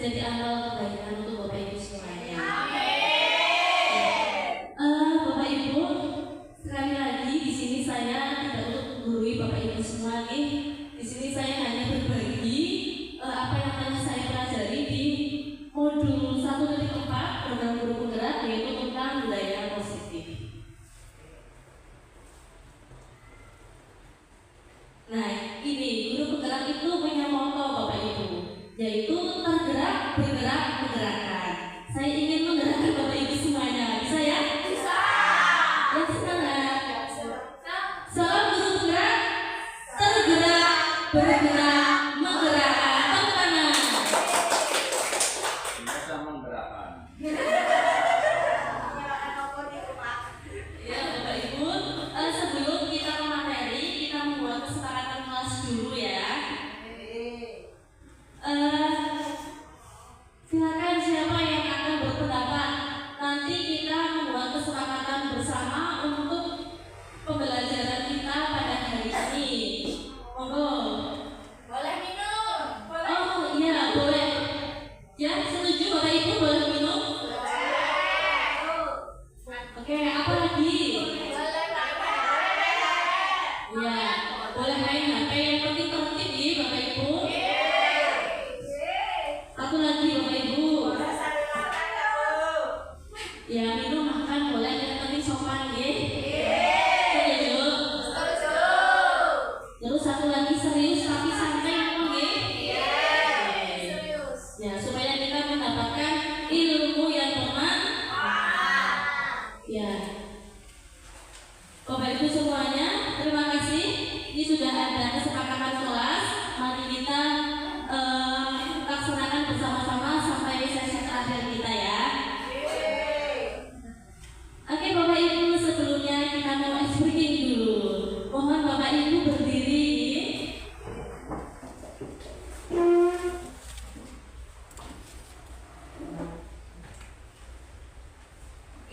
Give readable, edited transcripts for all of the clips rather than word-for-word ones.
menjadi awal kebaikan untuk Bapak Ibu semuanya. Bapak Ibu, sekali lagi di sini saya tidak untuk menggurui Bapak Ibu semua nih. Di sini saya hanya berbagi apa yang telah saya pelajari di modul 1.4 program guru penggerak, yaitu tentang budaya positif. Nah, ini guru penggerak itu punya moto Bapak Ibu, yaitu tergerak, bergerak, menggerakkan. Saya ingin menggerakkan Bapak Ibu semuanya. Bisa ya? Bisa. Ya, bisa nggak? Salam guru penggerak, tergerak, bergerak, menggerakkan. Tepuk tangan. Bisa menggerakkan. Ya, Bapak Ibu, sebelum kita ke materi, kita membuat kesepakatan kelas dulu ya. Silakan siapa yang akan berpendapat. Nanti kita membuat kesepakatan bersama untuk pembelajaran kita pada hari ini. Monggo. Boleh minum? Boleh. Oh iya, boleh. Ya, setuju Bapak Ibu boleh minum? Oke, apa lagi? Boleh pakai. Ya, boleh main HP, yang penting tertib ya Bapak Ibu. Satu lagi Bapak Ibu. Boleh sambil makan dulu. Ya, minum makan boleh, yang penting sopan ya. Setuju? Setuju. Terus satu lagi serius tapi santai ngomong ya. Serius. Ya, supaya kita mendapatkan ilmu yang bermanfaat. Ya. Bapak Ibu semuanya, terima kasih. Ini sudah ada kesepakatan kelas. Mari kita laksanakan bersama-sama sampai sesi terakhir kita ya. Oke Bapak Ibu, sebelumnya kita mau ice breaking dulu. Mohon Bapak Ibu berdiri.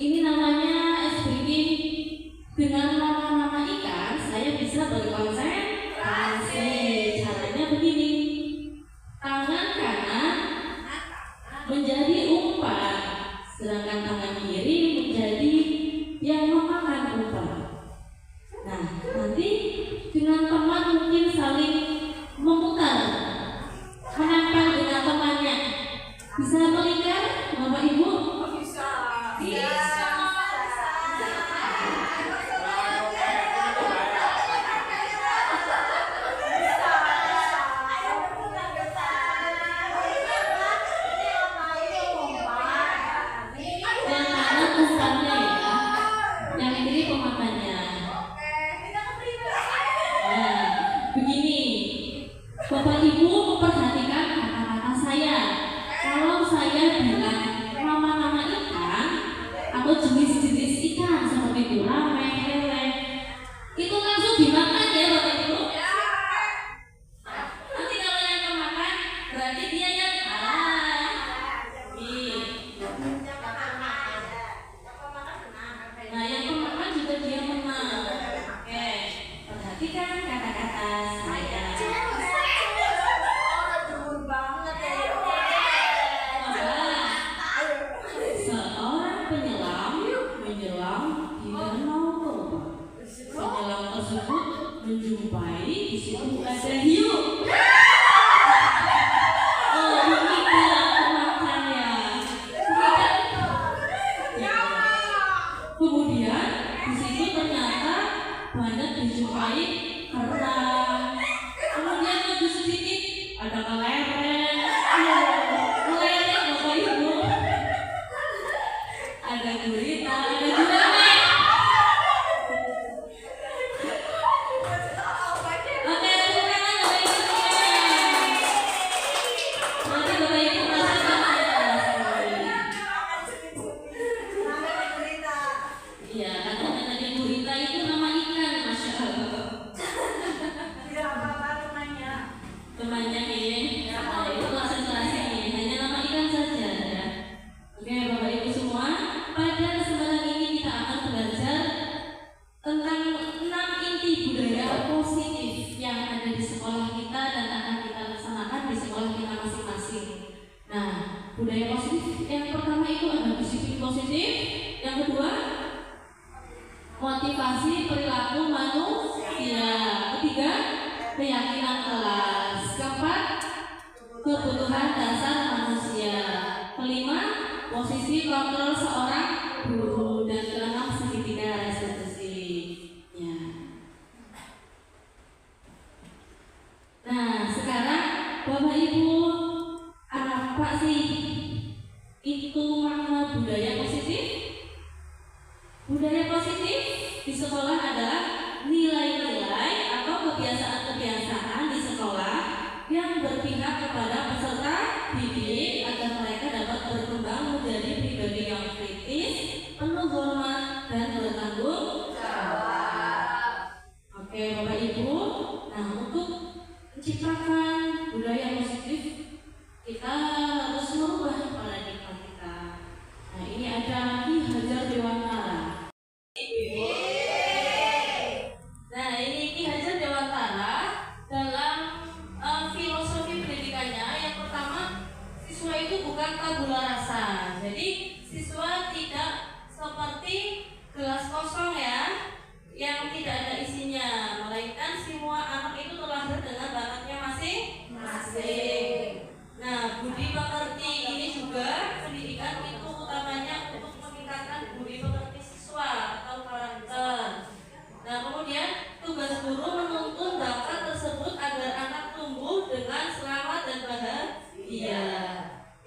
Ini namanya ice breaking. Dengan nama-nama ikan, saya bisa berkonsentrasi. Caranya begini. Tangan kanan menjadi umpan, sedangkan tangan kiri menjadi yang memakan umpan. Nah, nanti dengan teman mungkin saling memutar, menempel dengan temannya. Bisa melingkar, Bapak Ibu? Bisa. Yang kanan umpannya ya, yang kiri pemakannya. Nah, begini, Bapak Ibu memperhatikan kata-kata saya. Kalau saya bilang nama budaya positif yang pertama itu ada disiplin positif, yang kedua motivasi perilaku manusia, ketiga keyakinan kelas, keempat kebutuhan dasar manusia, kelima posisi kontrol seorang guru, dan keenam segitiga restitusi. Ya. Nah, sekarang Bapak Ibu, apa sih itu makna budaya positif? Budaya positif di sekolah adalah nilai-nilai atau kebiasaan-kebiasaan di sekolah yang berpihak kepada peserta didik agar mereka dapat berkembang menjadi pribadi yang kritis, penuh hormat, dan bertanggung jawab. Oke, Bapak Ibu. Nah, untuk menciptakan budaya positif, kita harus merubah paradigma kita. Nah, ini ada Ki Hajar Dewantara. Nah, ini Ki Hajar Dewantara dalam filosofi pendidikannya. Yang pertama, siswa itu bukan tabula rasa. Jadi siswa tidak seperti gelas kosong ya, yang tidak ada isinya, melainkan semua anak itu terlahir dengan bakatnya masing-masing. Nah, budi pekerti ini juga pendidikan itu utamanya untuk meningkatkan budi pekerti siswa atau karakter. Nah, kemudian tugas guru menuntun bakat tersebut agar anak tumbuh dengan selamat dan bahagia.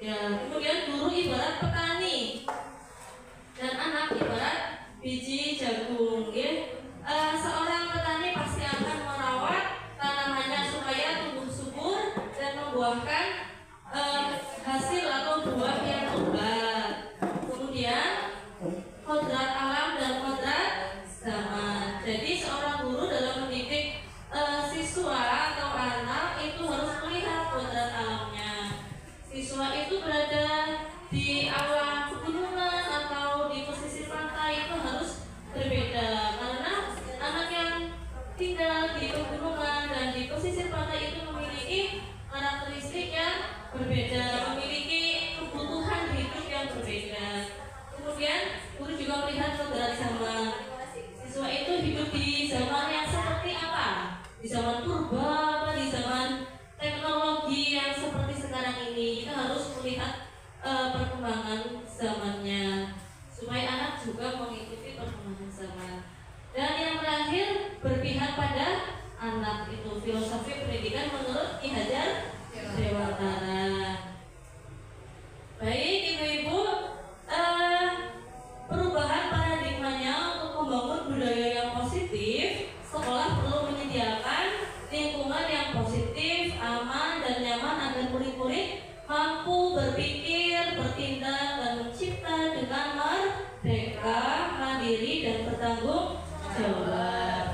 Ya, kemudian guru ibarat petani dan anak ibarat biji jagung. Ya. Seorang petani pasti akan merawat tanamannya supaya tumbuh subur dan membuahkan hasil atau buah yang lebat. Kemudian kodrat alam dan kodrat zaman. Jadi seorang guru dalam mendidik siswa atau anak itu harus melihat kodrat alamnya. Siswa itu berada di alam pegunungan atau di pesisir pantai itu harus berbeda, karena anak yang tinggal di pegunungan dan di pesisir pantai itu memiliki karakteristik yang berbeda, memiliki kebutuhan hidup yang berbeda. Kemudian guru juga melihat kodrat zaman. Siswa itu hidup di zaman yang seperti apa? Di zaman purba apa di zaman teknologi yang seperti sekarang ini? Kita harus melihat perkembangan zamannya supaya anak juga mengikuti perkembangan zaman. Dan yang terakhir, berpihak pada anak, itu filosofi pendidikan menurut Ki Hajar Dewantara. Baik Ibu-ibu, perubahan paradigmanya untuk membangun budaya yang positif, sekolah perlu menyediakan lingkungan yang positif, aman, dan nyaman agar murid-murid mampu berpikir, bertindak, dan mencipta dengan merdeka, mandiri, dan bertanggung jawab.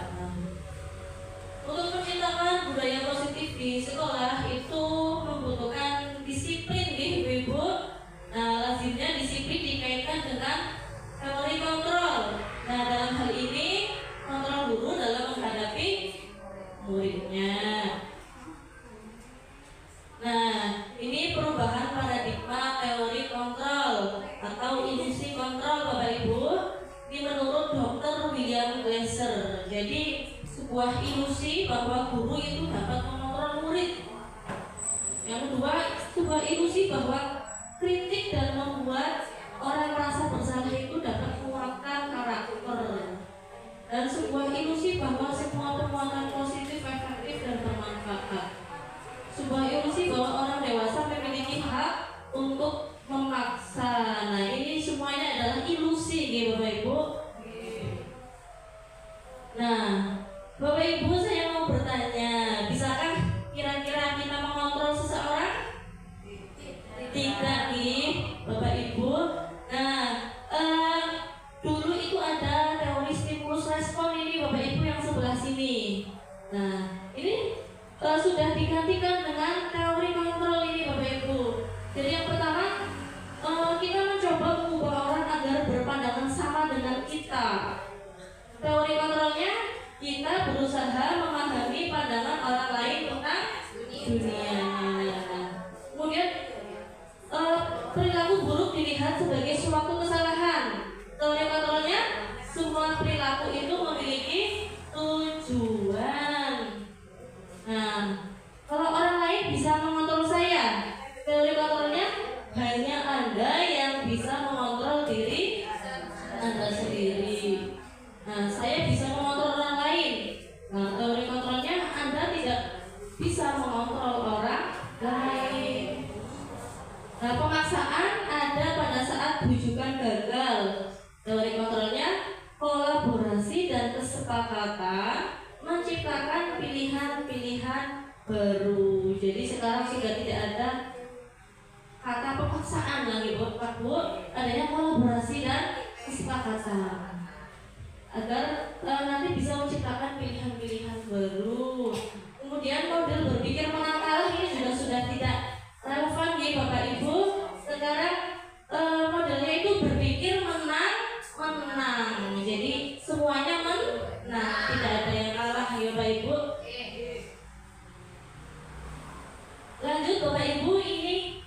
Untuk menciptakan budaya positif di sekolah itu membutuhkan disiplin nih Ibu-ibu. Nah, lazimnya disiplin dikaitkan dengan teori kontrol. Nah, dalam hal ini kontrol guru dalam menghadapi muridnya. Nah, ini perubahan paradigma teori kontrol atau ilusi kontrol Bapak Ibu. Ini menurut Dr. William Glasser. Jadi sebuah ilusi bahwa guru itu dapat mengontrol murid. Yang kedua, sebuah ilusi bahwa kritik dan membuat orang merasa bersalah itu dapat menguatkan karakter. Dan sebuah ilusi bahwa semua perbuatan positif, efektif, dan bermanfaat. Sebuah ilusi bahwa orang dewasa memiliki hak untuk memaksa. Nah, ini semuanya adalah ilusi gitu Bapak Ibu. Nah, Bapak Ibu, saya mau bertanya, bisakah kira-kira kita mengontrol seseorang? Tidak nih Bapak Ibu. Nah, dulu itu ada teori stimulus respon ini Bapak Ibu yang sebelah sini. Nah, ini sudah digantikan dengan teori kontrol ini Bapak Ibu. Jadi yang pertama, kita mencoba mengubah orang agar berpandangan sama dengan kita. Teori kontrolnya, kita berusaha memahami pandangan orang lain tentang dunianya. Kemudian perilaku buruk dilihat sebagai suatu kesalahan. Teori kontrolnya, semua perilaku itu memiliki tujuan. Nah, kalau orang lain bisa mengontrol saya, teori kontrolnya hanya Anda yang bisa mengontrol diri Anda sendiri. Nah, saya bisa mengontrol orang lain. Nah, teori kontrolnya Anda tidak bisa mengontrol orang lain. Nah, pemaksaan ada pada saat bujukan gagal. Teori kontrolnya kolaborasi dan kesepakatan menciptakan pilihan-pilihan baru. Jadi sekarang sudah tidak ada kata pemaksaan lagi Pak Bu, adanya kolaborasi dan kesepakatan agar nanti bisa menciptakan pilihan-pilihan baru. Kemudian model berpikir menang kalah ini juga sudah tidak relevan ya Bapak Ibu. Sekarang modelnya itu berpikir menang. Jadi semuanya menang, tidak ada yang kalah ya Bapak Ibu. Lanjut Bapak Ibu, ini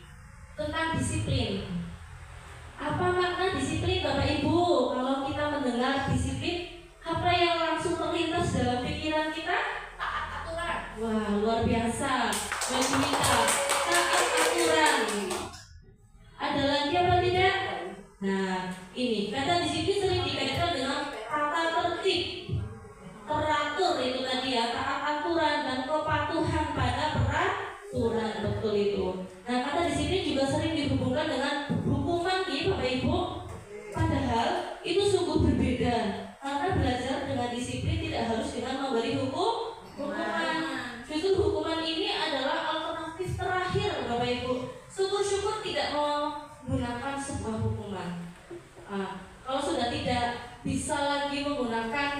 tentang disiplin. Apa makna disiplin Bapak Ibu? Kalau kita mendengar disiplin, apa yang langsung terlintas dalam pikiran kita? Taat aturan. Wah, luar biasa. Bagi kita taat aturan. Ada lagi apa tidak? Nah, ini kata disiplin sering dikaitkan dengan tata tertib, teratur itu tadi ya, taat aturan dan kepatuhan pada peraturan, betul itu. Nah, kata disiplin juga sering dihubungkan dengan hukuman nih Bapak Ibu. Padahal itu sungguh berbeda. Karena belajar dengan disiplin tidak harus dengan memberi hukuman. Justru hukuman ini adalah alternatif terakhir Bapak Ibu. Syukur-syukur tidak menggunakan sebuah hukuman. Kalau sudah tidak bisa lagi menggunakan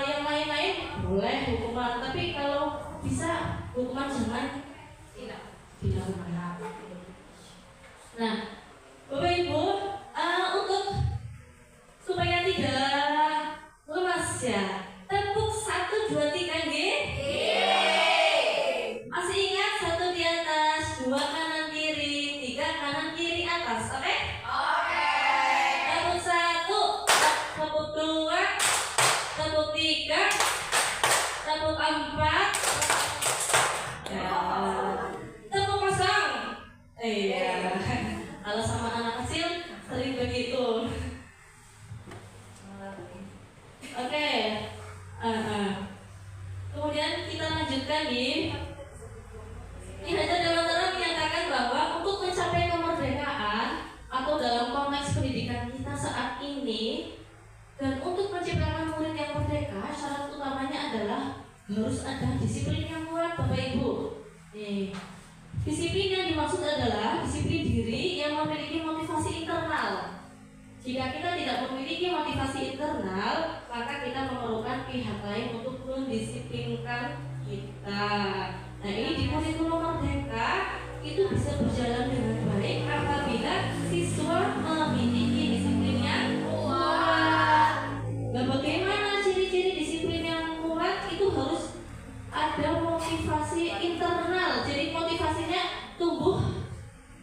yang lain-lain, boleh hukuman. Tapi kalau bisa hukuman jangan tidak dilakukan. Nah, Bapak Ibu, untuk supaya tidak lemas ya, tepuk 1, 2, 3 G. Masih ingat 1 di atas, 2 kanan kiri, 3 kanan kiri atas, oke? Tepuk 1, tepuk 2, tepuk 3, tepuk 4, tepuk kosong. Iya. Kalau sama anak kecil sering begitu. Oke. Kemudian kita lanjutkan nih. Ki Hajar Dewantara menyatakan bahwa untuk mencapai kemerdekaan atau dalam konteks pendidikan kita saat ini dan untuk menciptakan murid yang merdeka, syarat utamanya adalah harus ada disiplin yang kuat Bapak Ibu. Disiplin yang dimaksud adalah disiplin diri yang memiliki motivasi internal. Jika kita tidak memiliki motivasi internal, maka kita memerlukan pihak lain untuk mendisiplinkan kita. Nah, ini di kurikulum merdeka itu bisa berjalan dengan baik apabila siswa memiliki disiplin yang kuat. Nah, bagaimana ciri-ciri disiplin yang kuat? Itu harus ada motivasi internal. Jadi motivasinya tumbuh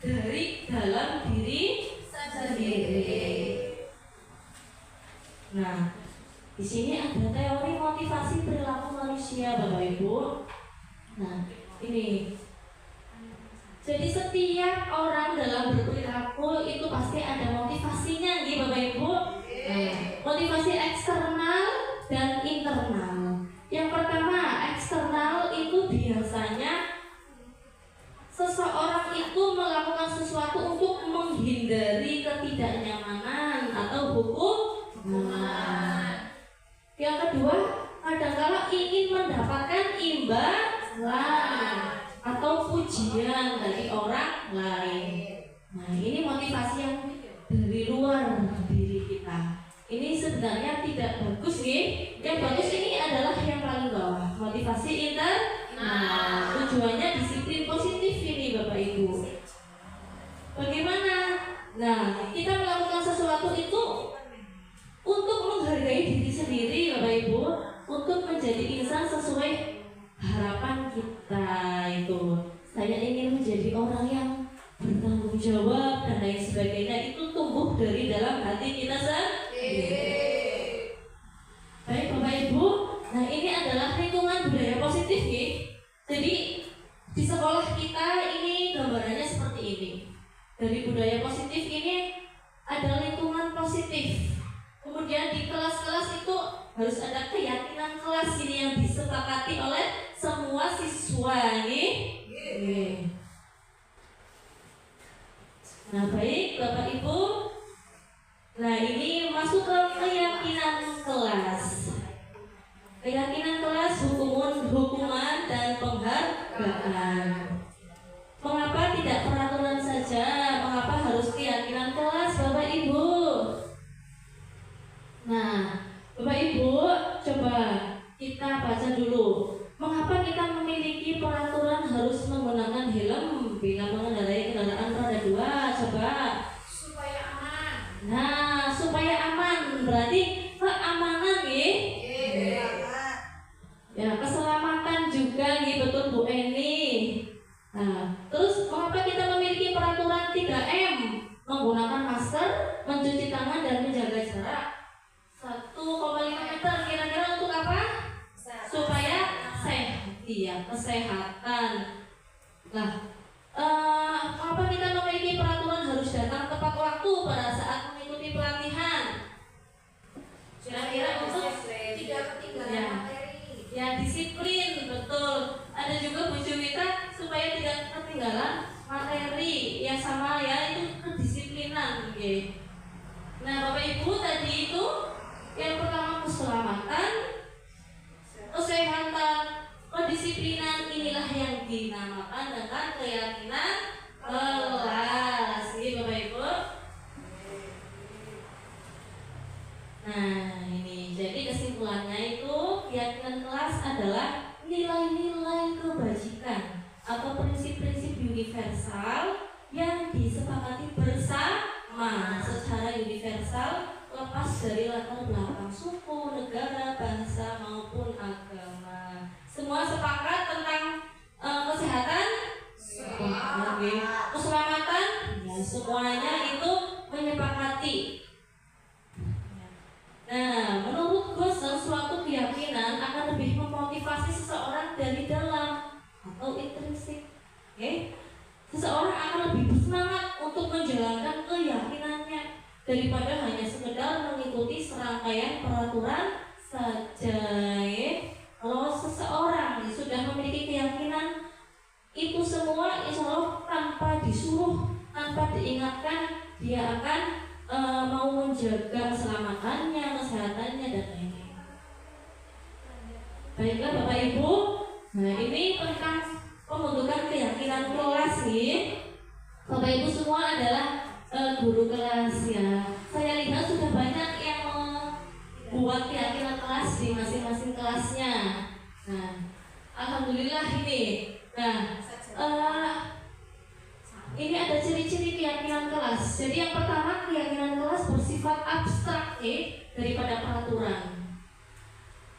dari dalam diri sendiri. Nah, di sini ada teori motivasi perilaku manusia, Bapak Ibu. Nah, ini. Jadi setiap orang dalam berperilaku itu pasti ada motivasinya, nih Bapak Ibu. Nah, motivasi eksternal dan internal. Yang pertama, eksternal itu biasanya seseorang itu melakukan sesuatu untuk menghindari ketidaknyamanan atau hukuman. Yang kedua, kadang-kala ingin mendapatkan imbalan atau pujian dari orang lain. Nah, ini motivasi yang dari luar diri kita. Ini sebenarnya tidak bagus nih. Yang bagus ini adalah yang paling bawah, motivasi internal. Tujuannya disiplin positif ini Bapak Ibu. Bagaimana? Nah, kita melakukan sesuatu itu untuk menghargai diri sendiri Bapak Ibu, untuk menjadi insan sesuai harapan kita itu. Saya ingin menjadi orang yang bertanggung jawab dan lain sebagainya itu tumbuh dari dalam hati kita sendiri. Baik Bapak Ibu, nah ini adalah lingkungan budaya positif ya. Jadi di sekolah kita ini gambarannya seperti ini. Dari budaya positif ini ada lingkungan positif. Kemudian di kelas-kelas itu harus ada keyakinan kelas ini yang disepakati oleh semua siswa nih. Nah baik Bapak Ibu, nah ini masuk ke keyakinan kelas. Keyakinan kelas, hukuman dan penghargaan. Mengapa tidak peraturan saja? Mengapa harus keyakinan kelas Bapak Ibu? Nah Bapak Ibu coba kita baca dulu. Mengapa kita memiliki peraturan harus menggunakan helm bila mengendarai kendaraan roda 2? Coba. Supaya aman. Nah, supaya aman berarti keamanan ya. Ya, keselamatan juga nih, betul Bu Eni. Nah, terus mengapa kita memiliki peraturan 3M? Menggunakan masker, mencuci tangan dan menjaga jarak 1,5 meter. Kira-kira untuk apa? Supaya sehat, iya, kesehatan. Nah, mengapa kita memiliki peraturan harus datang tepat waktu pada saat mengikuti pelatihan? Kira-kira untuk Tidak ketinggalan materi. Ya, disiplin, betul. Ada juga Bu Juwita supaya tidak ketinggalan materi. Ya sama ya, itu kedisiplinan. Okay. Nah Bapak Ibu tadi itu yang pertama keselamatan, kesehatan, kedisiplinan, inilah yang dinamakan dengan keyakinan kelas. Bapak Ibu. Nah ini jadi kesimpulannya itu keyakinan kelas adalah nilai-nilai kebajikan atau prinsip-prinsip universal yang disepakati bersama secara universal lepas dari latar belakang suku, negara, bangsa maupun agama. Semua sepakat tentang kesehatan, keselamatan, ya, semuanya itu menyepakati. Nah, menurut Gosel, suatu keyakinan akan lebih memotivasi seseorang dari dalam atau intrinsik. Okay? Seseorang akan lebih bersemangat untuk menjalankan keyakinannya daripada hanya sekedar mengikuti serangkaian peraturan saja. Kalau seseorang sudah memiliki keyakinan itu semua, insya Allah tanpa disuruh, tanpa diingatkan, dia akan mau menjaga keselamatannya, kesehatannya dan lain-lain. Baiklah Bapak Ibu, nah ini tentang pembentukan keyakinan kelas nih. Bapak Ibu semua adalah guru kelas ya. Saya lihat sudah banyak yang membuat keyakinan kelas di masing-masing kelasnya. Nah, alhamdulillah ini. Nah, ini ada ciri-ciri keyakinan kelas. Jadi yang pertama, keyakinan kelas bersifat abstrak daripada peraturan.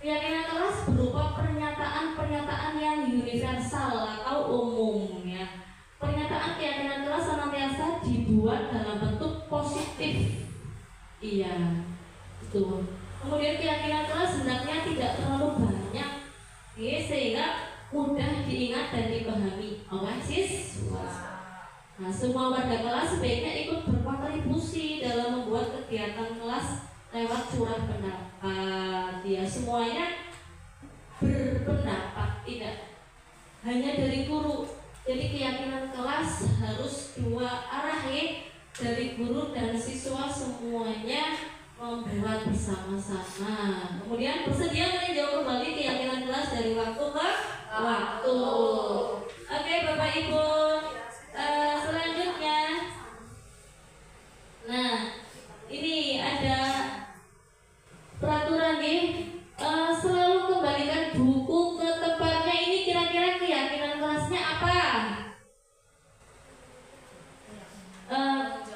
Keyakinan kelas berupa pernyataan-pernyataan yang universal atau umum ya. Pernyataan keyakinan kelas senantiasa dibuat dalam bentuk positif. Iya, itu. Kemudian keyakinan kelas hendaknya tidak terlalu banyak, sehingga mudah diingat dan dipahami oleh siswa. Nah, semua warga kelas sebaiknya ikut berkontribusi dalam membuat kegiatan kelas lewat curah pendapat. Ya, semuanya berpendapat, tidak hanya dari guru. Jadi keyakinan kelas harus dua arah ya, dari guru dan siswa semuanya membuat bersama-sama. Kemudian bersedia meninjau kembali keyakinan kelas dari waktu ke waktu. Oke Bapak Ibu. Selanjutnya, nah ini ada peraturan nih, selalu kembalikan buku ke tempatnya. Ini kira-kira keyakinan kelasnya apa?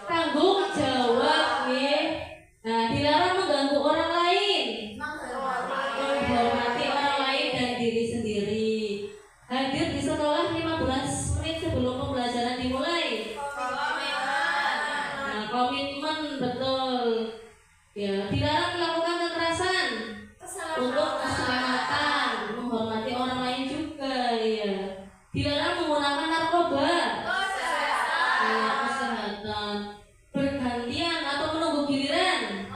Tanggung jawab nih. Nah, dilarang mengganggu orang lain, menghormati orang lain dan diri sendiri. Hadir di sekolah 15 menit sebelum pembelajaran dimulai. komitmen betul. Ya, dilarang melakukan kekerasan untuk keselamatan, menghormati orang lain juga. Ya, dilarang menggunakan narkoba. Ya, kesehatan. Bergantian atau menunggu giliran.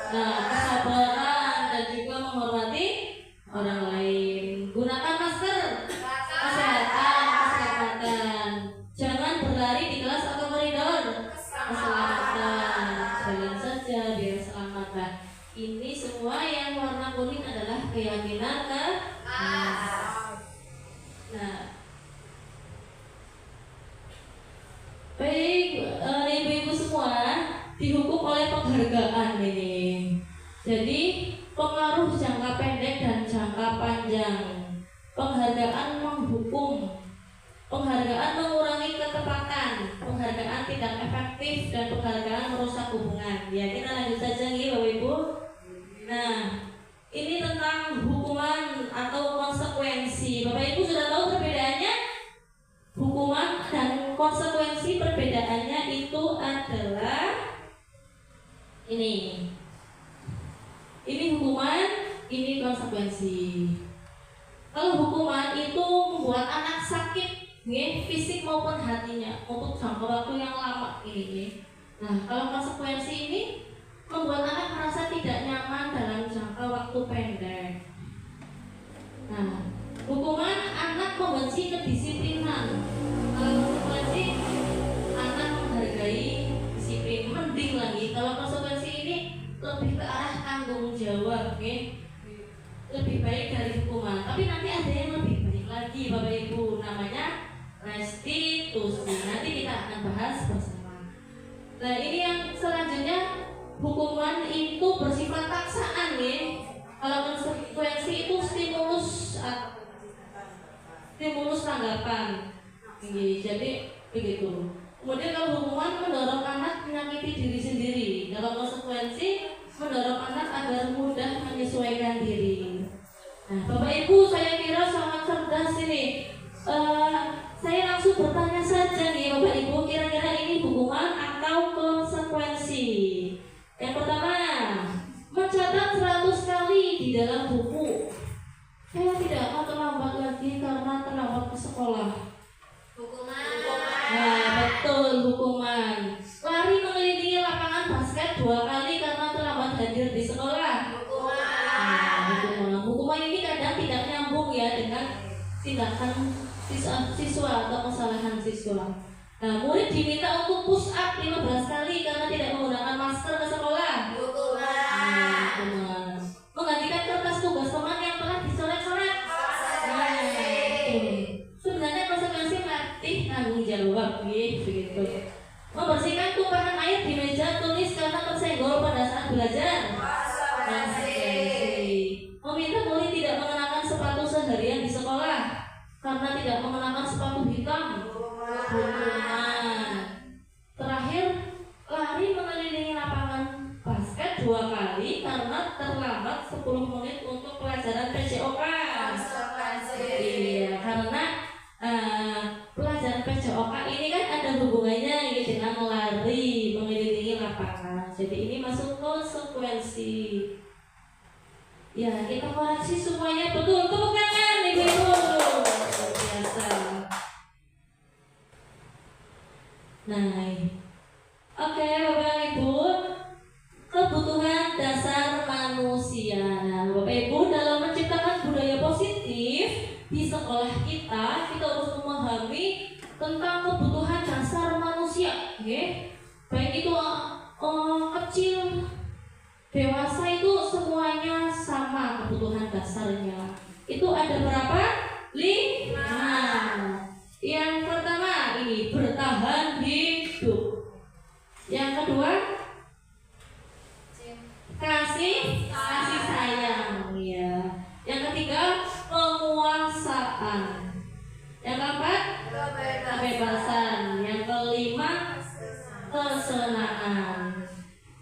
Nah, kesabaran dan juga menghormati orang lain. Gunakan masker. Kesehatan. Jangan berlari di kelas atau koridor. Keselamatan. Jalan saja biar selamat. Nah, ini semua yang warna kuning adalah keyakinan Nah, baik, ibu-ibu semua dihukum oleh penghargaan ini. Jadi pengaruh jangka pendek dan jangka panjang. Penghargaan menghukum, penghargaan mengurangi ketepatan, penghargaan tidak efektif, dan penghargaan merusak hubungan. Ya, kita lanjut saja nih Bapak Ibu. Nah, ini tentang hukuman atau konsekuensi. Bapak Ibu sudah tahu perbedaannya? Hukuman dan konsekuensi, perbedaannya itu adalah ini hukuman, ini konsekuensi. Kalau hukuman itu membuat anak sakit, fisik maupun hatinya untuk jangka waktu yang lama ini. Nah, kalau konsekuensi ini membuat anak merasa tidak nyaman dalam jangka waktu pendek. Nah, hukuman anak membenci kedisiplinan. Kalau konsekuensi anak menghargai disiplin. Mending lagi kalau konsekuensi ini lebih ke arah tanggung jawab, lebih baik dari hukuman. Tapi nanti ada yang lebih baik lagi Bapak Ibu, namanya restitusi. Nanti kita akan bahas bersama. Nah, ini yang selanjutnya, hukuman itu bersifat paksaan Kalau konsekuensi itu stimulus tanggapan. Jadi begitu. Kemudian kalau hukuman mendorong anak menyakiti diri sendiri. Kalau konsekuensi mendorong anak agar mudah menyesuaikan diri. Nah, Bapak Ibu, saya kira sangat cerdas ini. Saya langsung bertanya saja nih Bapak Ibu, kira-kira ini hukuman atau konsekuensi? Yang pertama, mencatat 100 kali di dalam buku. Saya tidak akan terlambat lagi karena terlambat ke sekolah. Hukuman. Nah, betul, hukuman. Lari mengelilingi lapangan basket 2 kali karena terlambat hadir di sekolah. Nah, hukuman ini kadang tidak nyambung ya dengan tindakan siswa atau kesalahan siswa. Nah, murid diminta untuk push up 15 kali karena tidak menggunakan masker ke sekolah. Hukuman. Menggantikan kertas tugas teman yang telah dicoret-coret. Sebenarnya konsekuensi melatih tanggung jawab, begitu. Membersihkan tumpahan air di meja tulis karena tersenggol pada saat belajar. Meminta murid tidak mengenakan sepatu seharian di sekolah karena tidak mengenakan sepatu hitam. Hukuman. Terakhir, lari mengelilingi lapangan basket 2 kali karena terlambat 10 menit untuk pelajaran PJOK. Iya, karena pelajaran PJOK ini kan ada hubungannya dengan lari mengelilingi lapangan. Jadi ini masuk konsekuensi. Ya, kita koreksi semuanya betul. Tepuk tangan Ibu-ibu. Luar biasa. Nah, oke Bapak Ibu, kebutuhan dasar manusia. Nah, Bapak Ibu, dalam menciptakan budaya positif di sekolah kita harus memahami tentang kebutuhan dasar manusia, baik itu kecil, dewasa, itu semuanya sama kebutuhan dasarnya. Itu ada berapa? 5. Yang pertama ini bertahan hidup. Yang kedua kasih sayang, ya. Yang ketiga penguasaan. Yang keempat kebebasan. Yang kelima kesenangan.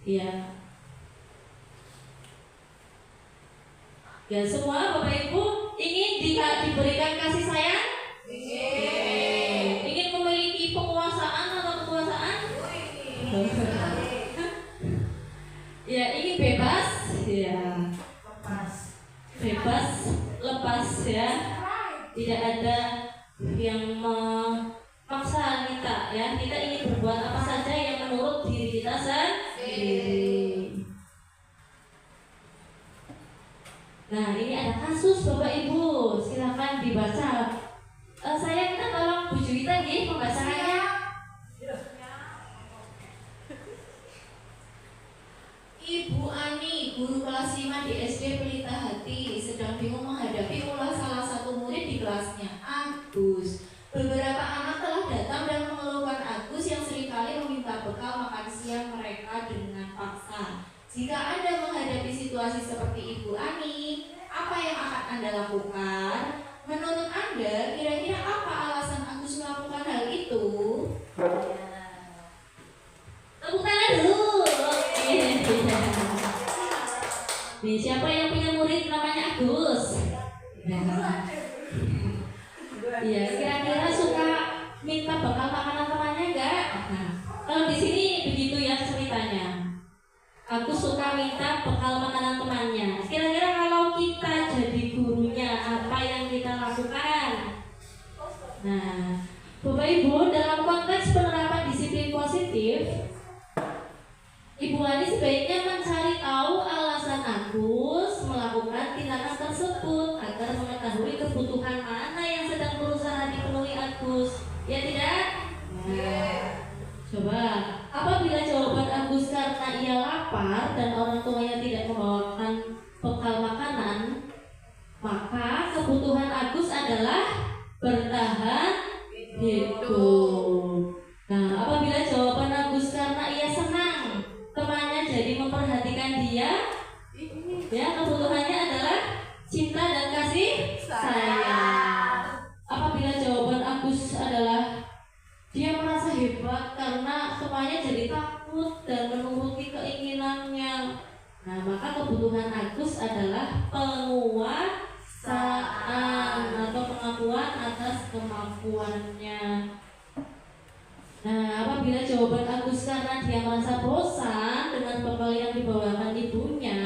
Ya. Ya, semua Bapak Ibu ingin diberikan kasih sayang? Ingin memiliki penguasaan atau kekuasaan? Ya, ini bebas, ya. Bebas, lepas ya. Tidak ada yang memaksa kita ya. Kita ingin berbuat apa saja yang menurut diri kita sendiri. Nah, ini ada kasus Bapak Ibu, silakan dibaca. Saya minta tolong Bu Juwita nggih pembacaannya. Ibu Ani, guru kelas 5 di SD Pelita Hati, sedang bingung menghadapi ulah salah satu murid di kelasnya, Agus. Beberapa anak telah datang dan mengeluhkan Agus yang seringkali meminta bekal makan siang mereka dengan paksa. Jika Anda menghadapi situasi seperti Ibu Ani, apa yang akan Anda lakukan? Menurut Anda, kira-kira apa alasan Agus melakukan hal itu? Tepuk tangan dulu. Nih, siapa yang punya murid namanya Agus? Iya, kira-kira suka minta bekal makanan temannya enggak? Nah, kalau di sini begitu ya ceritanya. Agus suka minta bekal makanan temannya. Kira-kira kalau kita jadi gurunya, apa yang kita lakukan? Nah, Bapak Ibu, dalam konteks penerapan disiplin positif, Ibu Ani sebaiknya mencari tahu alasan Agus melakukan tindakan tersebut agar mengetahui kebutuhan mana yang sedang berusaha dipenuhi Agus. Ya tidak? Nah, coba, apabila jawaban Agus karena ia lapar dan orang tuanya tidak membawakan bekal makanan, maka kebutuhan Agus adalah bertahan hidup. Nah, apabila jawaban Agus karena ia senang temannya jadi memperhatikan dia, ya kebutuhannya adalah cinta dan kasih sayang. Apabila jawaban Agus adalah dia merasa hebat karena temannya jadi takut dan menuruti keinginannya, nah maka kebutuhan Agus adalah penguasaan atau pengakuan atas kemampuannya. Nah, apabila jawaban Agus karena dia merasa bosan dengan bekal yang dibawakan ibunya,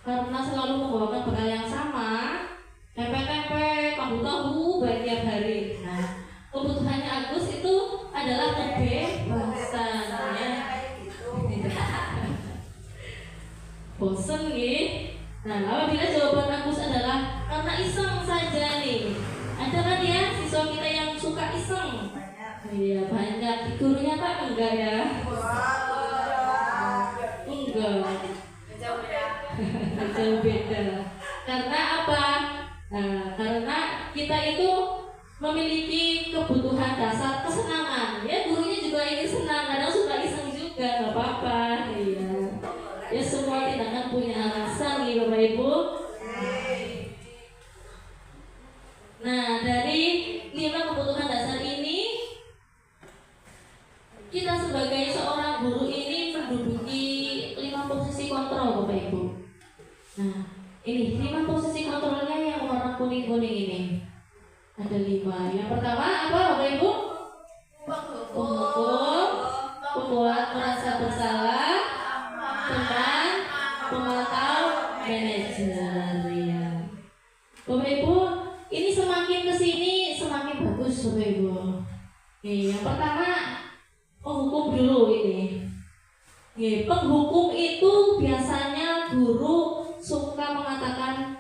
karena selalu membawakan bekal yang sama, tempe-tempe, tahu-tahu baik tiap hari. Nah, kebutuhannya Agus itu adalah kebebasan ya. Bosan nih. Nah, apabila jawaban Agus adalah karena iseng saja nih. Ada kan ya siswa kita yang suka iseng? Iya banyak, gurunya tak enggak ya? Enggak. Jauh beda. Karena apa? Nah, karena kita itu memiliki kebutuhan dasar kesenangan. Ya gurunya juga ingin senang, kadang suka iseng juga, nggak apa-apa. Iya. Ya semua tindakan punya alasan nih Bapak Ibu. Nah, dari 5 kebutuhan dasar ini, kita sebagai seorang guru ini menduduki 5 posisi kontrol Bapak Ibu. Nah, ini 5 posisi kontrolnya yang warna kuning-kuning ini. Ada 5. Yang pertama apa Bapak Ibu? Penghukum, pembuat merasa bersalah, teman, pemantau, manajer ya. Bapak Ibu, ini semakin kesini semakin bagus Bapak Ibu. Nih, yang pertama penghukum dulu ini. Nih, penghukum itu biasanya guru suka mengatakan,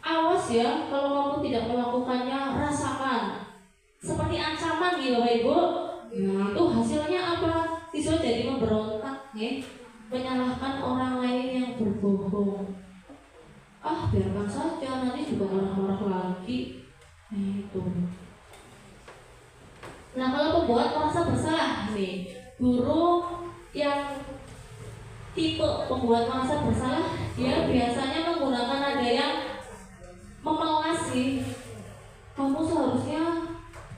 awas ya kalau kamu tidak melakukannya, rasakan. Seperti ancaman gitu Bapak Ibu. Nah, itu hasilnya apa? Siswa jadi memberontak nih, menyalahkan orang lain yang berbohong. Ah, biarkan saja, nanti juga marah-marah lagi. Itu. Nah, kalau pembuat merasa bersalah nih, guru yang tipe pembuat merasa bersalah, dia biasanya menggunakan nada yang memelas sih. Kamu seharusnya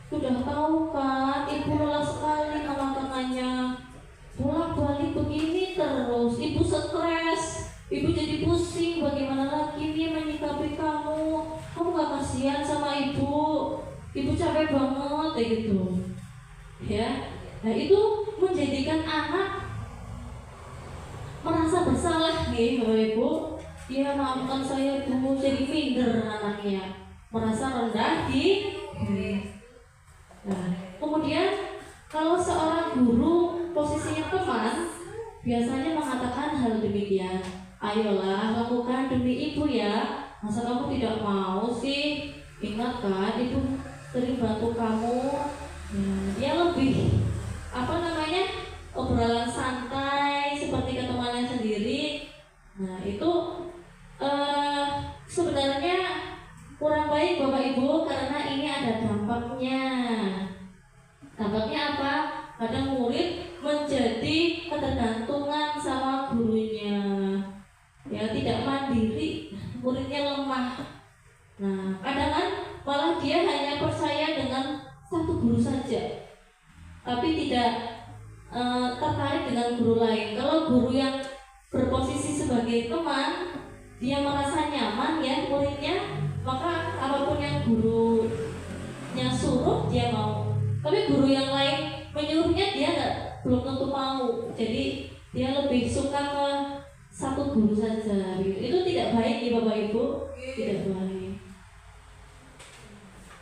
sudah tahu kan, ibu lelah sekali mengatakannya. Bolak-balik begini terus, ibu stres, ibu jadi pusing. Bagaimana lagi nih menyikapi kamu? Kamu gak kasihan sama ibu? Ibu capek banget kayak gitu. Ya. Nah itu menjadikan anak merasa bersalah nih Bapak Ibu. Dia maafkan saya Bu, jadi minder anaknya, merasa rendah di. Nah, kemudian kalau seorang guru posisinya teman biasanya mengatakan hal demikian, ayolah lakukan demi ibu ya, masa kamu tidak mau sih, ingat kan ibu sering bantu kamu. Dia lebih obrolan santai seperti ke temannya sendiri. Nah itu sebenarnya kurang baik Bapak Ibu, karena ini ada dampaknya. Dampaknya apa? Kadang murid menjadi ketergantungan sama gurunya, ya tidak mandiri, muridnya lemah. Nah kadang kan malah dia hanya percaya dengan satu guru saja, tapi tidak tertarik dengan guru lain. Kalau guru yang berposisi sebagai teman, dia merasa nyaman ya muridnya, maka apapun yang gurunya suruh dia mau. Tapi guru yang lain menyuruhnya dia belum tentu mau. Jadi dia lebih suka ke satu guru saja. Itu tidak baik ya Bapak Ibu, tidak baik.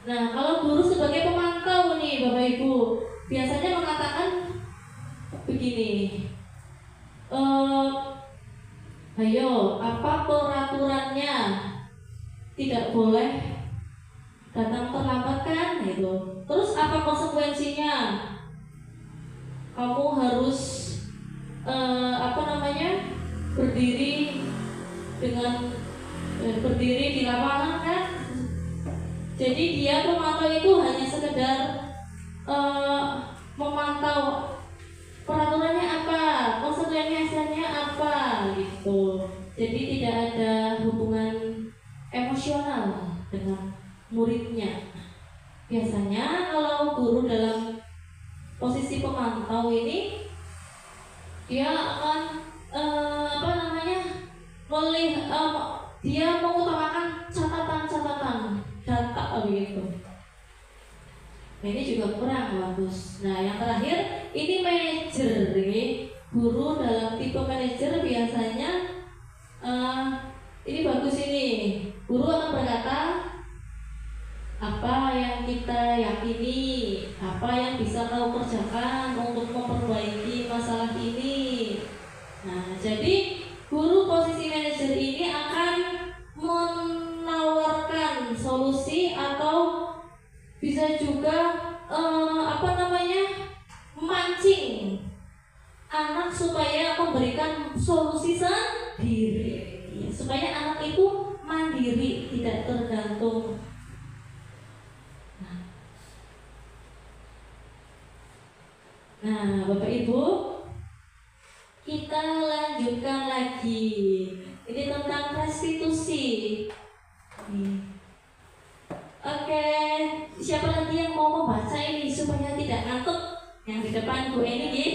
Nah kalau guru sebagai pemantau nih Bapak Ibu biasanya mengatakan begini, ayo apa peraturannya, tidak boleh datang terlambat kan itu. Terus apa konsekuensinya? Kamu harus berdiri di lapangan kan. Jadi dia pemantau itu hanya sekedar memantau peraturannya apa, konsekuensinya apa gitu. Jadi tidak ada hubungan emosional dengan muridnya. Biasanya kalau guru dalam posisi pemantau ini, dia akan dia mengutamakan catatan-catatan data begitu. Nah, ini juga kurang bagus. Nah yang terakhir ini manajer, guru dalam tipe manajer biasanya ini bagus ini. Guru akan berkata apa yang kita yakini, apa yang bisa kau kerjakan untuk memperbaiki masalah ini. Nah jadi guru posisi manajer ini akan menawarkan solusi atau bisa juga memancing anak supaya memberikan solusi sendiri, ya, supaya anak itu mandiri, tidak tergantung. Nah Bapak Ibu, kita lanjutkan lagi. Ini tentang restitusi. Oke, siapa lagi yang mau membaca ini supaya tidak ngantuk? Yang di depan Bu Eni nih.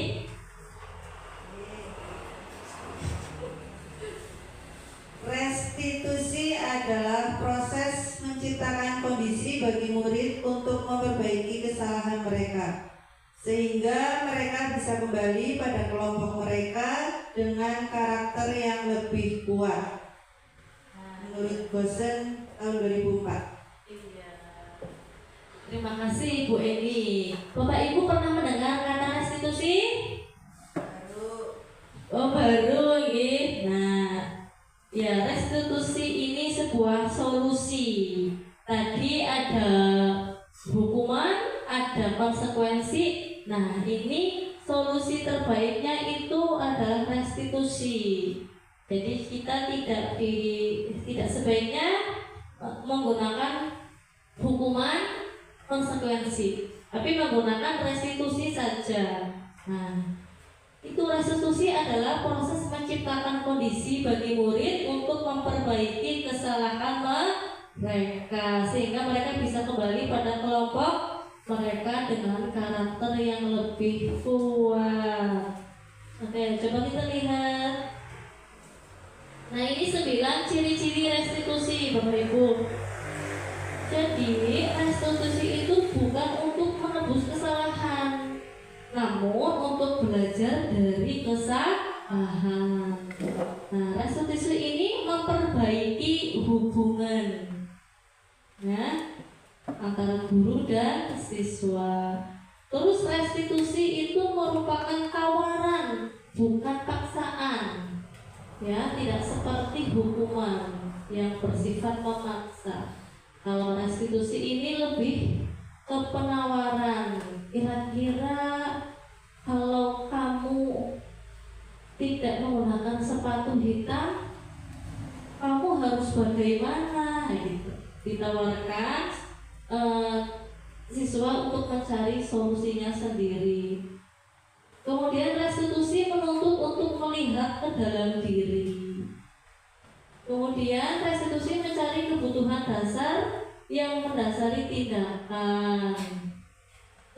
Restitusi adalah proses menciptakan kondisi bagi murid untuk memperbaiki kesalahan mereka, sehingga mereka bisa kembali pada kelompok mereka dengan karakter yang lebih kuat. Menurut Gosen tahun 2004. Terima kasih Bu Eni. Bapak Ibu pernah mendengar kata restitusi? Baru. Oh baru ya. Nah, ya restitusi ini sebuah solusi. Tadi ada hukuman, ada konsekuensi. Nah ini solusi terbaiknya itu adalah restitusi. Jadi kita tidak sebaiknya menggunakan hukuman, konsekuensi, tapi menggunakan restitusi saja. Nah, itu restitusi adalah proses menciptakan kondisi bagi murid untuk memperbaiki kesalahan mereka, sehingga mereka bisa kembali pada kelompok mereka dengan karakter yang lebih kuat. Oke, coba kita lihat. Nah, ini 9 ciri-ciri restitusi, Bapak Ibu. Jadi restitusi itu bukan untuk menebus kesalahan, namun belajar dari kesalahan. Nah, restitusi ini memperbaiki hubungan antara guru dan siswa. Terus restitusi itu merupakan tawaran, bukan paksaan. Ya, tidak seperti hukuman yang bersifat memaksa. Kalau restitusi ini lebih ke penawaran. Kira-kira kalau kamu tidak menggunakan sepatu hitam, kamu harus bagaimana? Gitu. Ditawarkan siswa untuk mencari solusinya sendiri. Kemudian restitusi menuntut untuk melihat ke dalam diri. Kemudian restitusi mencari kebutuhan dasar yang mendasari tindakan.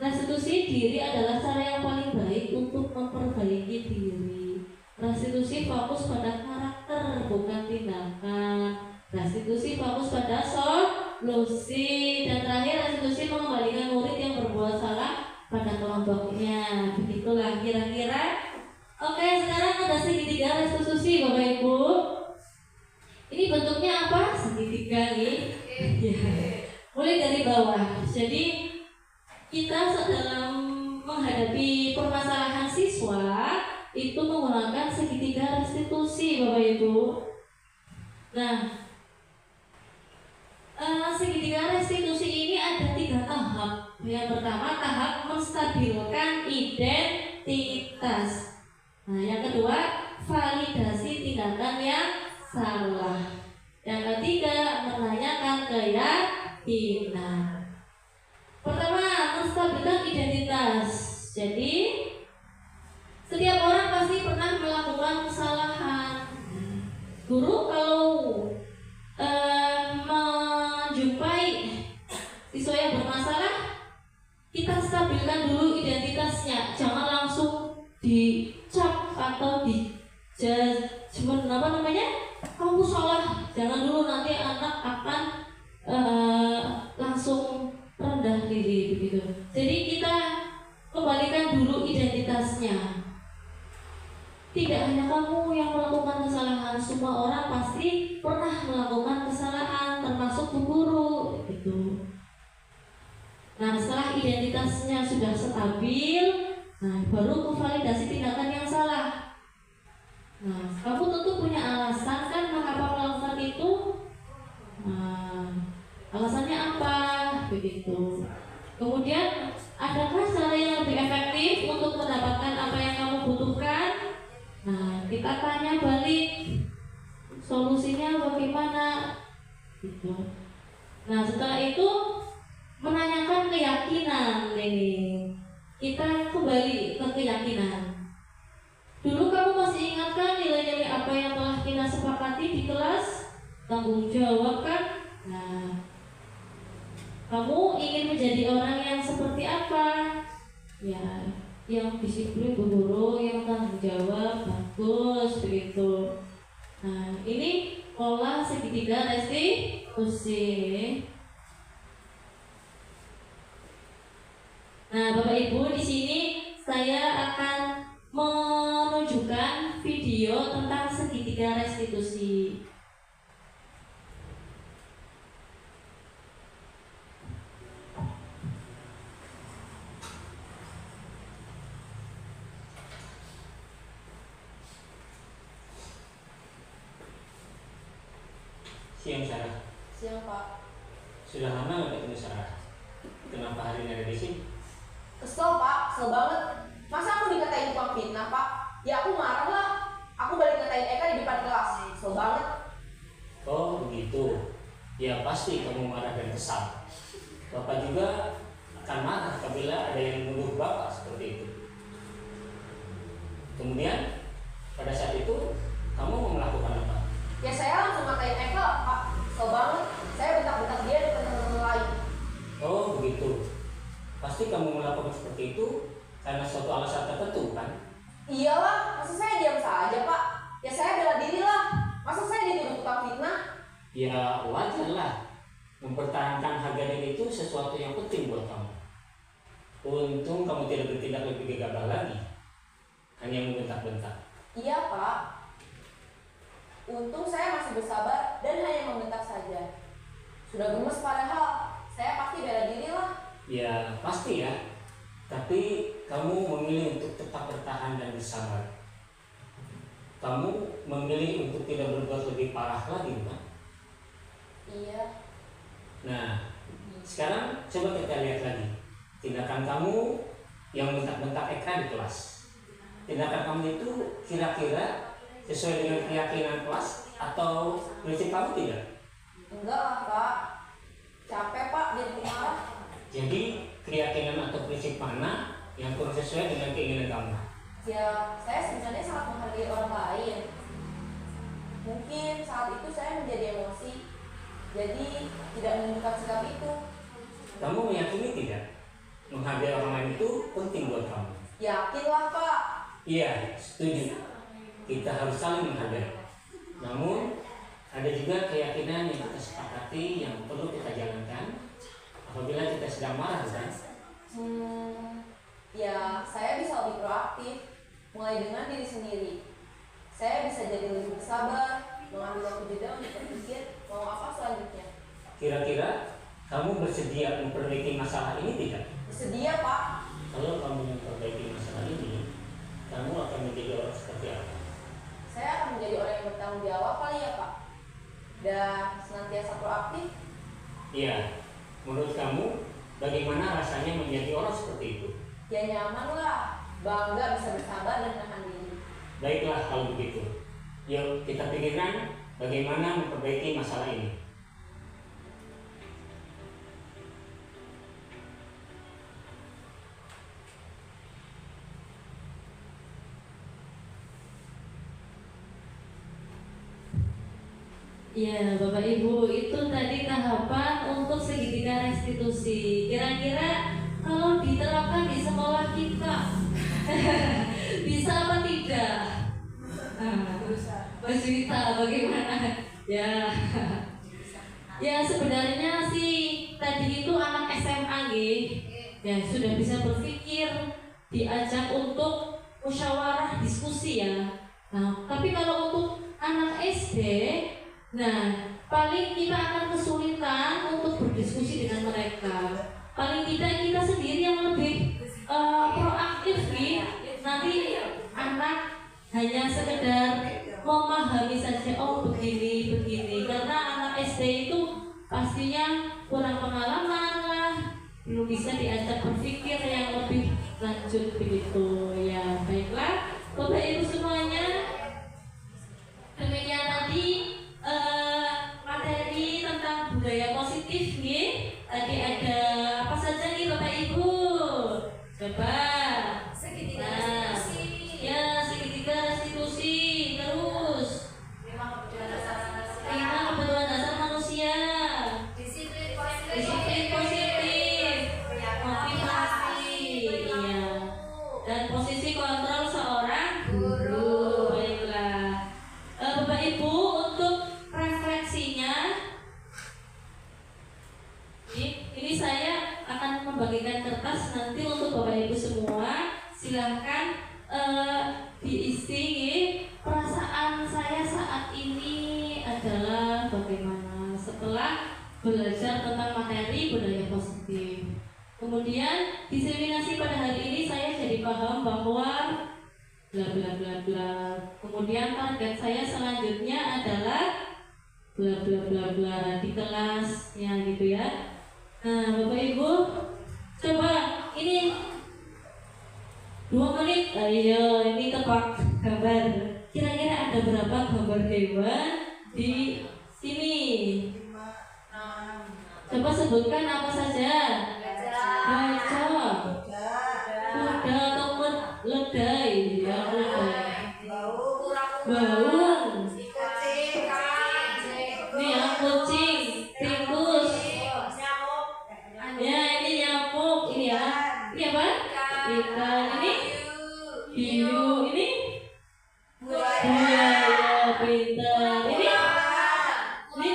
Restitusi diri adalah cara yang paling baik untuk memperbaiki diri. Restitusi fokus pada karakter, bukan tindakan. Restitusi fokus pada solusi. Dan terakhir, restitusi mengembalikan murid yang berbuat salah pada kelompoknya. Begitulah kira-kira. Oke, sekarang ada segitiga restitusi, Bapak Ibu. Ini bentuknya apa? Segitiga nih. Mulai dari bawah. Jadi kita dalam menghadapi permasalahan siswa itu menggunakan segitiga restitusi, Bapak Ibu. Nah, segitiga restitusi ini ada 3 tahap. Yang pertama, tahap menstabilkan identitas. Nah, yang kedua, validasi tindakan yang salah. Yang ketiga, menanyakan keyakinan. Pertama, menstabilkan identitas. Jadi, setiap orang pasti pernah melakukan kesalahan. Guru kalau menjumpai siswa yang bermasalah, kita stabilkan dulu identitasnya, jangan langsung dicap atau dijudgment kamu salah, jangan dulu, nanti anak akan langsung rendah diri begitu. Jadi kita kembalikan dulu identitasnya. Tidak hanya kamu yang melakukan kesalahan, semua orang pasti pernah melakukan kesalahan, termasuk bu guru gitu. Nah, setelah identitasnya sudah stabil, nah baru validasi tindakan yang salah. Nah, kamu tentu punya alasan kan mengapa melakukan itu. Nah, alasannya apa? Begitu. Kemudian, adakah cara yang lebih efektif untuk mendapatkan apa yang kamu butuhkan? Nah, kita tanya balik, solusinya bagaimana? Gitu. Nah, setelah itu menanyakan keyakinan ini. Kita kembali ke keyakinan. Dulu kamu masih ingatkan nilai-nilai apa yang telah kita sepakati di kelas? Tanggung jawab kan? Nah, kamu ingin menjadi orang yang seperti apa? Ya, yang disiplin guru, yang tanggung jawab, bagus begitu. Nah, ini pola segitiga restitusi. Nah, Bapak Ibu, di sini saya akan menunjukkan video tentang segitiga restitusi. Siang Sarah. Siang Pak. Sudah lama nggak ketemu Sarah? Kenapa hari ini ada di sini? Kesel Pak, kesel banget. Masa aku dikatain tukang fitnah Pak? Ya aku marah lah. Aku balik ngatain Eka di depan kelas. Kesel banget. Oh begitu. Ya pasti kamu marah dan kesal. Bapak juga akan marah apabila ada yang menuduh Bapak seperti itu. Kemudian pada saat itu kamu mau melakukan apa? Ya saya langsung ngatain Eka Pak. Kesel banget. Saya bentak-bentak dia depan teman-teman lain. Oh begitu. Pasti kamu melakukan seperti itu karena suatu alasan tertentu kan? Iyalah, masa saya diam saja Pak? Ya saya bela diri lah. Masa saya dituduh tukang fitnah? Ya wajar lah. Mempertahankan harga diri itu sesuatu yang penting buat kamu. Untung kamu tidak bertindak lebih gegabah lagi. Iya Pak. Untung saya masih bersabar dan hanya membentak saja. Sudah gemes padahal, saya pasti bela diri lah. Ya pasti ya. Tapi kamu memilih untuk tetap bertahan dan bersabar. Kamu memilih untuk tidak berbuat lebih parah lagi, bukan? Iya. Nah, sekarang coba kita lihat lagi tindakan kamu yang bentak-bentak Eka di kelas. Tindakan kamu itu kira-kira sesuai dengan keyakinan kelas atau prinsip kamu tidak? Enggak lah Pak. Capek Pak jadi pemarah. Jadi keyakinan atau prinsip mana yang kurang sesuai dengan keinginan kamu? Ya, saya sebenarnya sangat menghargai orang lain. Mungkin saat itu saya menjadi emosi, jadi tidak menunjukkan sikap itu. Kamu meyakini tidak? Menghargai orang lain itu penting buat kamu. Yakinlah Pak. Iya, setuju. Kita harus saling menghargai. Namun, ada juga keyakinan yang kita sepakati yang perlu kita jalankan apabila kita sedang marah, kan? Ya, saya bisa lebih proaktif, mulai dengan diri sendiri. Saya bisa jadi lebih bersabar, mengambil waktu jeda untuk berpikir mau apa selanjutnya. Kira-kira kamu bersedia memperbaiki masalah ini tidak? Bersedia Pak. Kalau kamu memperbaiki masalah ini, kamu akan menjadi orang seperti apa? Saya akan menjadi orang yang bertanggung jawab kali ya Pak. Dan senantiasa proaktif. Iya, menurut kamu bagaimana rasanya menjadi orang seperti itu? Ya nyaman lah, bangga bisa bersabar dan menahan diri. Baiklah kalau begitu. Yuk kita pikirkan bagaimana memperbaiki masalah ini. Ya, Bapak Ibu, itu tadi tahapan untuk segitiga restitusi. Kira-kira kalau diterapkan di sekolah kita bisa apa tidak? Mas Wita, bagaimana? Ya, ya sebenarnya sih tadi itu anak SMA ya sudah bisa berpikir, diajak untuk musyawarah diskusi ya. Nah, tapi kalau untuk anak SD, nah, paling kita akan kesulitan untuk berdiskusi dengan mereka. Paling tidak kita sendiri yang lebih proaktif nih. Nanti anak hanya sekedar memahami saja, oh begini. Karena anak SD itu pastinya kurang pengalaman lah, belum bisa diajak berpikir yang lebih lanjut begitu. Ya, baiklah Bapak Ibu semuanya. Demikian tadi materi tentang budaya positif nih. Tadi ada apa saja nih Bapak Ibu? Coba. Segitiga Nah, restitusi. ya segitiga restitusi. Terus 5 kebutuhan dasar manusia. 5 kebutuhan dasar manusia. Disiplin Disiplin positif. Motivasi. Iya. Dan posisi kontrol seorang guru. Baiklah. Bapak Ibu, untuk refleksinya ini saya akan membagikan kertas nanti untuk Bapak Ibu semua. Silahkan diisi perasaan saya saat ini adalah bagaimana setelah belajar tentang materi budaya positif. Kemudian diseminasi pada hari ini saya jadi paham bahwa bla bla bla bla. Kemudian target saya selanjutnya adalah bla bla bla bla di kelasnya gitu ya. Nah, Bapak Ibu, coba ini 2 menit. Ayo, ini tebak gambar. Kira-kira ada berapa gambar hewan di sini? Coba sebutkan apa saja. Gajah, kuda atau keledai, ya keledai. Baung, ini ya kucing, tikus, ya ini nyamuk, ini ya, ini apa? Ikan, ini hiu, ini buaya, pintar, ini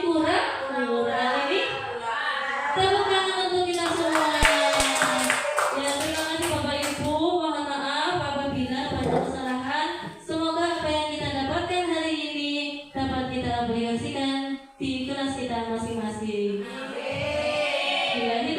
kurang, ini tepuk tangan untuk kita semua. Ya terima kasih Bapak Ibu, mohon maaf apabila banyak kesalahan. Semoga apa Bila ini